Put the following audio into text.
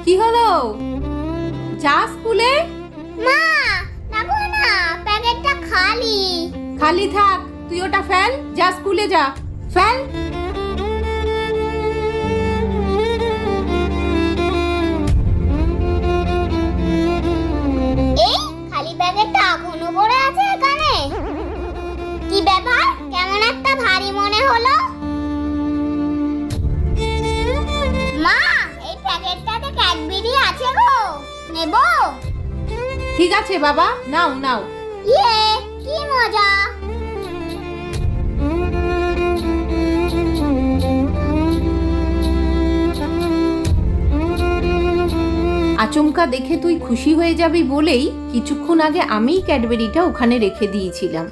কি হলো? যা স্কুলে। মা, দেখো না, প্যাকেটটা খালি। খালি থাক, তুই ওটা ফেল, যা স্কুলে যা, ফেল। এই খালি প্যাকেটটা এখনো পড়ে আছে এখানে। কি ব্যাপার, কেমন একটা ভারী মনে হলো? মা, এই প্যাকেটটাতে ক্যাডবেরি আছে গো, নেবো? ঠিক আছে বাবা, নাও নাও। ইয়ে, কি মজা। আচমকা দেখে তুই খুশি হয়ে যাবি বলেই কিছুক্ষণ আগে আমিই ক্যাডবেরিটা ওখানে রেখে দিয়েছিলাম।